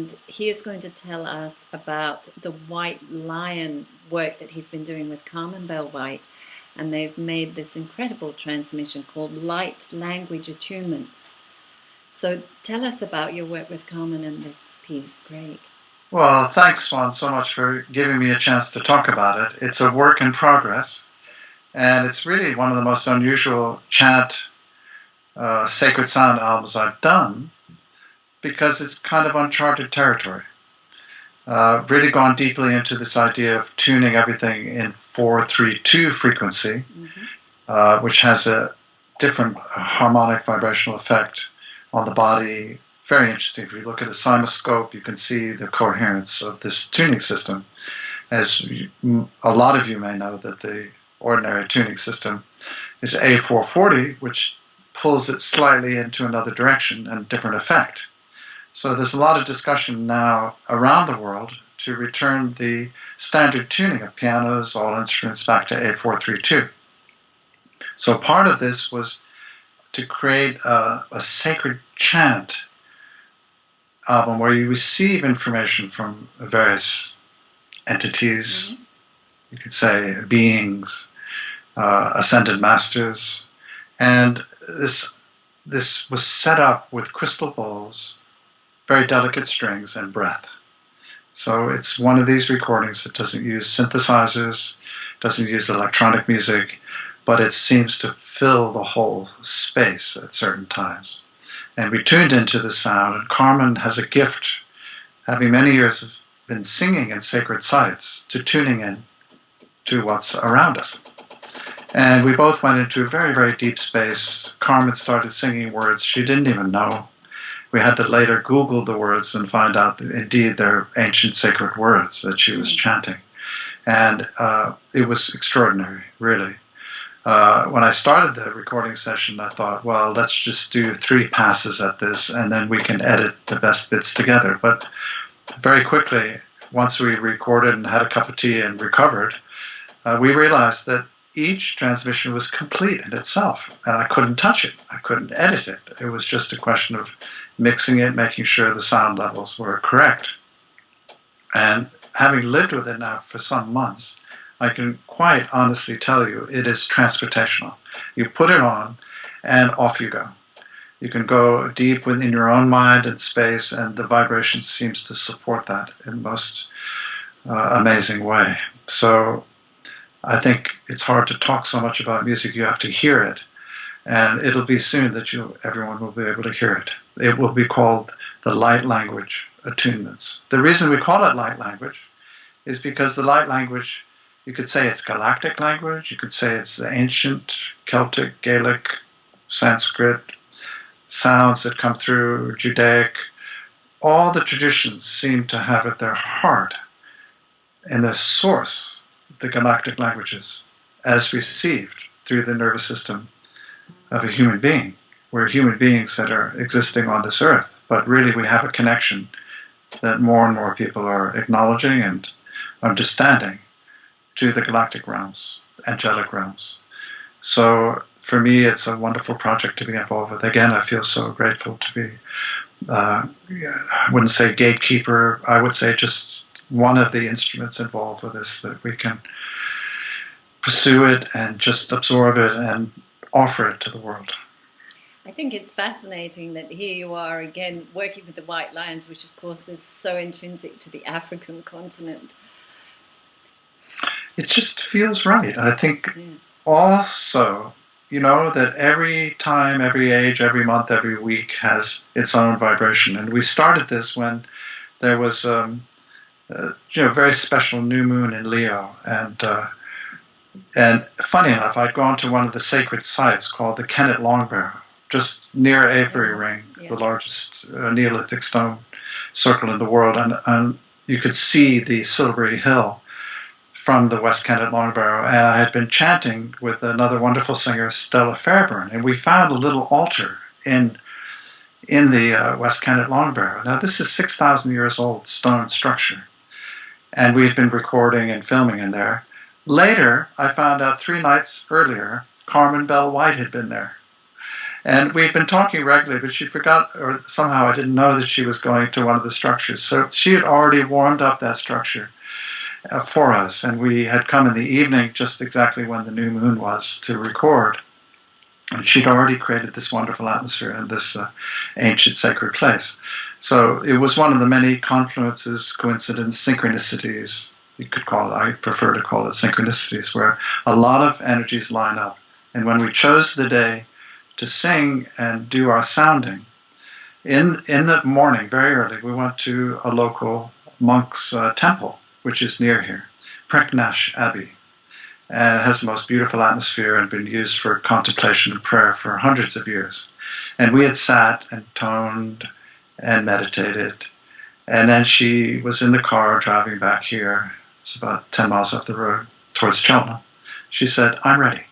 and he is going to tell us about the White Lion work that he's been doing with Carmen Bell White, and they've made this incredible transmission called Light Language Attunements. So tell us about your work with Carmen and this piece, Greg. Well, thanks, Swan, so much for giving me a chance to talk about it. It's a work in progress, and it's really one of the most unusual chant sacred sound albums I've done because it's kind of uncharted territory. Really gone deeply into this idea of tuning everything in 4-3-2 frequency, which has a different harmonic vibrational effect on the body. Very interesting. If you look at a cymoscope, you can see the coherence of this tuning system. As a lot of you may know, that the ordinary tuning system is A440, which pulls it slightly into another direction and different effect. So there's a lot of discussion now around the world to return the standard tuning of pianos, all instruments, back to A432. So part of this was to create a sacred chant album where you receive information from various entities, you could say beings, ascended masters, and this was set up with crystal bowls, very delicate strings, and breath. So it's one of these recordings that doesn't use synthesizers, doesn't use electronic music, but it seems to fill the whole space at certain times. And we tuned into the sound, and Carmen has a gift, having many years been singing in sacred sites, to tuning in to what's around us. And we both went into a very, very deep space. Carmen started singing words she didn't even know. We had to later Google the words and find out that indeed they're ancient sacred words that she was chanting. And it was extraordinary, really. When I started the recording session, I thought, well, let's just do 3 passes at this, and then we can edit the best bits together. But very quickly, once we recorded and had a cup of tea and recovered, we realized that each transmission was complete in itself, and I couldn't touch it. I couldn't edit it. It was just a question of mixing it, making sure the sound levels were correct. And having lived with it now for some months, I can quite honestly tell you it is transportational. You put it on, and off you go. You can go deep within your own mind and space, and the vibration seems to support that in the most amazing way. So I think it's hard to talk so much about music. You have to hear it, and it'll be soon that everyone will be able to hear it. It will be called the Light Language Attunements. The reason we call it light language is because the light language, you could say it's galactic language, you could say it's ancient Celtic, Gaelic, Sanskrit, sounds that come through Judaic. All the traditions seem to have at their heart, in their source, the galactic languages as received through the nervous system of a human being. We're human beings that are existing on this earth, but really we have a connection that more and more people are acknowledging and understanding to the galactic realms, angelic realms. So for me, it's a wonderful project to be involved with. Again, I feel so grateful to be, I wouldn't say gatekeeper, I would say just one of the instruments involved with this, that we can pursue it and just absorb it and offer it to the world. I think it's fascinating that here you are again working with the White Lions, which of course is so intrinsic to the African continent. It just feels right. I think also, that every time, every age, every month, every week has its own vibration. And we started this when there was very special new moon in Leo, and funny enough, I'd gone to one of the sacred sites called the Kennet Longbarrow, just near Avebury Ring, the largest Neolithic stone circle in the world, and you could see the Silbury Hill from the West Kennet Longbarrow, and I had been chanting with another wonderful singer, Stella Fairburn, and we found a little altar in the West Kennet Longbarrow. Now this is 6,000 years old stone structure, and we had been recording and filming in there. Later, I found out 3 nights earlier, Carmen Bell White had been there. And we'd been talking regularly, but she forgot, or somehow I didn't know that she was going to one of the structures. So she had already warmed up that structure for us, and we had come in the evening just exactly when the new moon was to record. And she'd already created this wonderful atmosphere in this ancient sacred place. So it was one of the many confluences, coincidences, synchronicities, you could call it, I prefer to call it synchronicities, where a lot of energies line up. And when we chose the day to sing and do our sounding, in the morning, very early, we went to a local monk's temple, which is near here, Preknash Abbey. And it has the most beautiful atmosphere and been used for contemplation and prayer for hundreds of years. And we had sat and toned and meditated. And then she was in the car driving back here. It's about 10 miles up the road towards Cheltenham. She said, "I'm ready."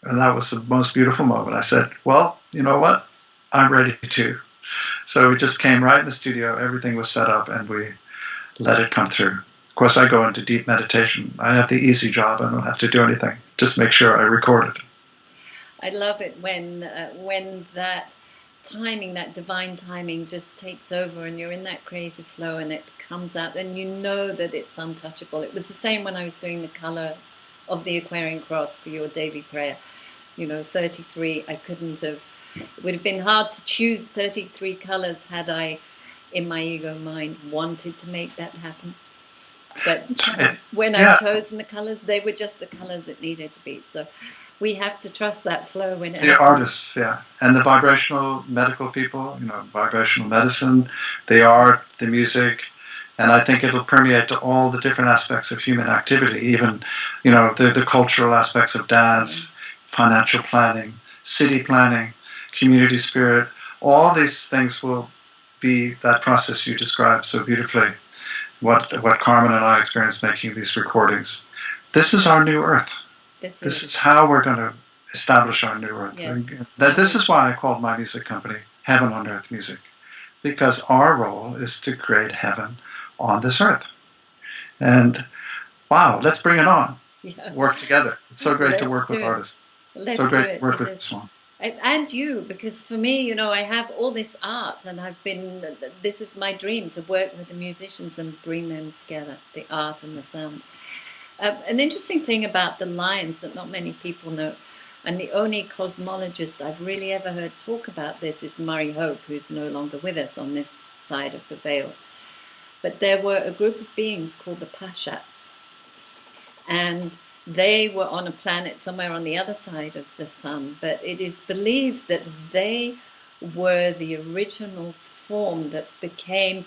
And that was the most beautiful moment. I said, "Well, you know what? I'm ready too." So we just came right in the studio. Everything was set up and we let it come through. Of course, I go into deep meditation. I have the easy job. I don't have to do anything. Just make sure I record it. I love it when that timing, that divine timing, just takes over, and you're in that creative flow, and it comes out, and you know that it's untouchable. It was the same when I was doing the colors of the Aquarian Cross for your daily prayer. 33. I couldn't have. It would have been hard to choose 33 colors had I, in my ego mind, wanted to make that happen. But when I've chosen the colors, they were just the colors it needed to be. So we have to trust that flow when it happens. The artists, yeah. And the vibrational medical people, vibrational medicine, the art, the music. And I think it'll permeate to all the different aspects of human activity, even, the cultural aspects of dance, financial planning, city planning, community spirit. All these things will be that process you described so beautifully. What Carmen and I experienced making these recordings. This is our new earth. This is how we're going to establish our new earth. Yes. This is why I called my music company Heaven on Earth Music, because our role is to create heaven on this earth. And wow, let's bring it on. Yeah. Work together. It's so great to work with artists. Let's do it. Work with Swan. And you, because for me, I have all this art, and this is my dream, to work with the musicians and bring them together, the art and the sound. An interesting thing about the lions that not many people know, and the only cosmologist I've really ever heard talk about this is Murray Hope, who's no longer with us on this side of the veils. But there were a group of beings called the Pashats, and they were on a planet somewhere on the other side of the sun, but it is believed that they were the original form that became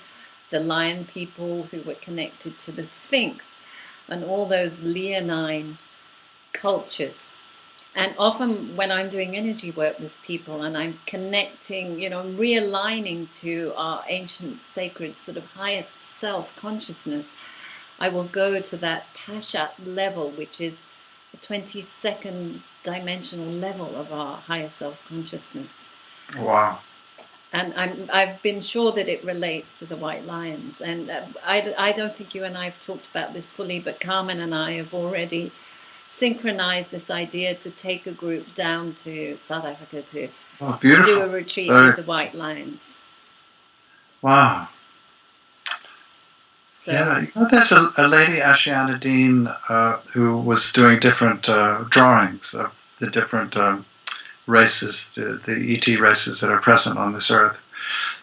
the lion people who were connected to the Sphinx and all those leonine cultures. And often when I'm doing energy work with people and I'm connecting, realigning to our ancient, sacred, sort of highest self-consciousness, I will go to that Pashat level, which is the 22nd dimensional level of our higher self-consciousness. Wow. And I've been sure that it relates to the white lions. And I don't think you and I have talked about this fully, but Carmen and I have already synchronized this idea to take a group down to South Africa to do a retreat with the white lions. Wow. So, yeah, there's a lady, Ashiana Dean, who was doing different drawings of the different races, the ET races that are present on this earth.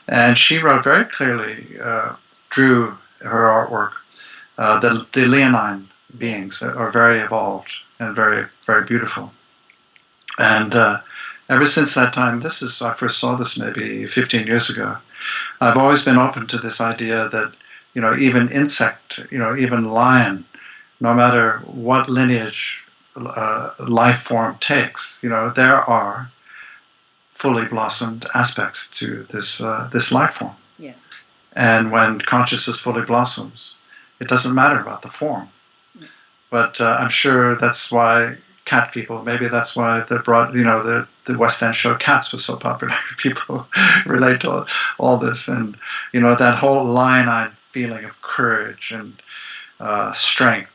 And she wrote very clearly, drew her artwork, the leonine beings that are very evolved and very, very beautiful. And ever since that time, I first saw this maybe 15 years ago, I've always been open to this idea that even insect, even lion, no matter what lineage life form takes, there are fully blossomed aspects to this life form. Yeah. And when consciousness fully blossoms, it doesn't matter about the form. Yeah. But I'm sure that's why cat people, maybe that's why the West End show Cats was so popular. People relate to all this, and that whole lionine feeling of courage and strength.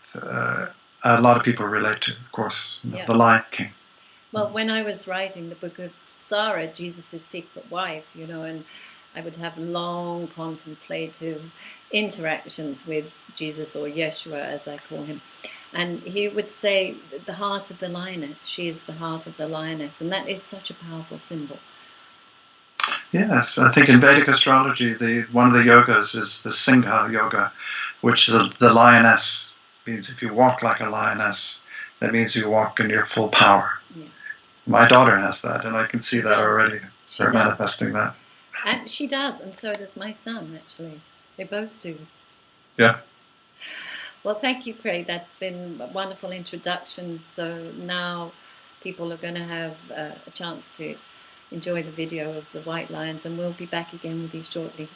A lot of people relate to, of course, the Lion King. Well, when I was writing the book of Sarah, Jesus' secret wife, you know, and I would have long contemplative interactions with Jesus, or Yeshua as I call him. And he would say, the heart of the lioness, she is the heart of the lioness. And that is such a powerful symbol. Yes, I think in Vedic astrology, one of the yogas is the Singha yoga, which is the lioness. It means if you walk like a lioness, that means you walk in your full power. Yeah. My daughter has that, and I can see that already. They're manifesting that. And she does, and so does my son, actually. They both do. Yeah. Well, thank you, Craig. That's been a wonderful introduction. So now people are going to have a chance to enjoy the video of the white lions, and we'll be back again with you shortly.